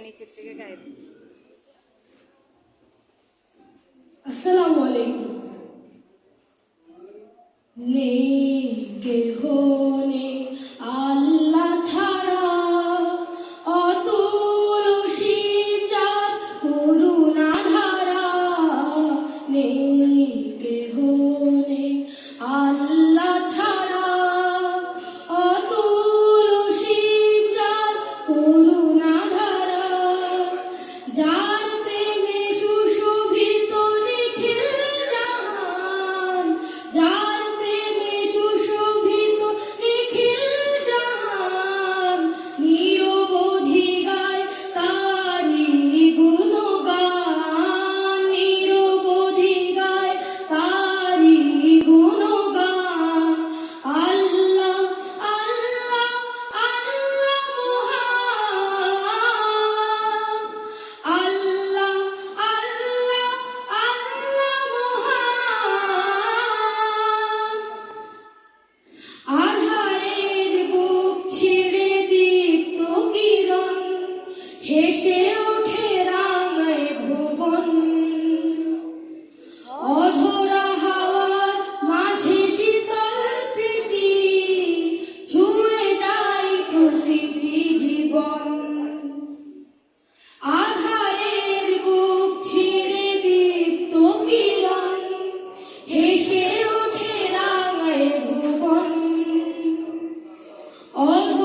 নিচের থেকে গাইবেন। আসসালামু আলাইকুম। নেই কেহ নেই আল্লাহ ছাড়া, অতুল অসীম জাত করুণা ধারা। নেই কেহ নেই আল্লাহ ছাড়া, অতুল অসীম জাত করুণা ধারা। যার প্রেমে সুশোভিত নিখিল জাহান, যার প্রেমে সুশোভিত নিখিল জাহান, নিরবধি গায় তারি গুণগান, নিরবধি গায় তারি গুণগান। আল্লাহ আল্লাহ আল্লাহ মহান, আল্লাহ আল্লাহ আল্লাহ মহান। আধারের বুক ছিঁড়ে দীপ্ত কিরণ, হেসে ওঠে রাঙায় ভুবন। অধরা হাওয়ার মাঝে শীতল প্রীতি, ছুঁয়ে যায় প্রতিটি জীবন। আধারের বুক ছিঁড়ে দীপ্ত কিরণ, হেসে ওঠে রাঙায় ভুবন। অধরা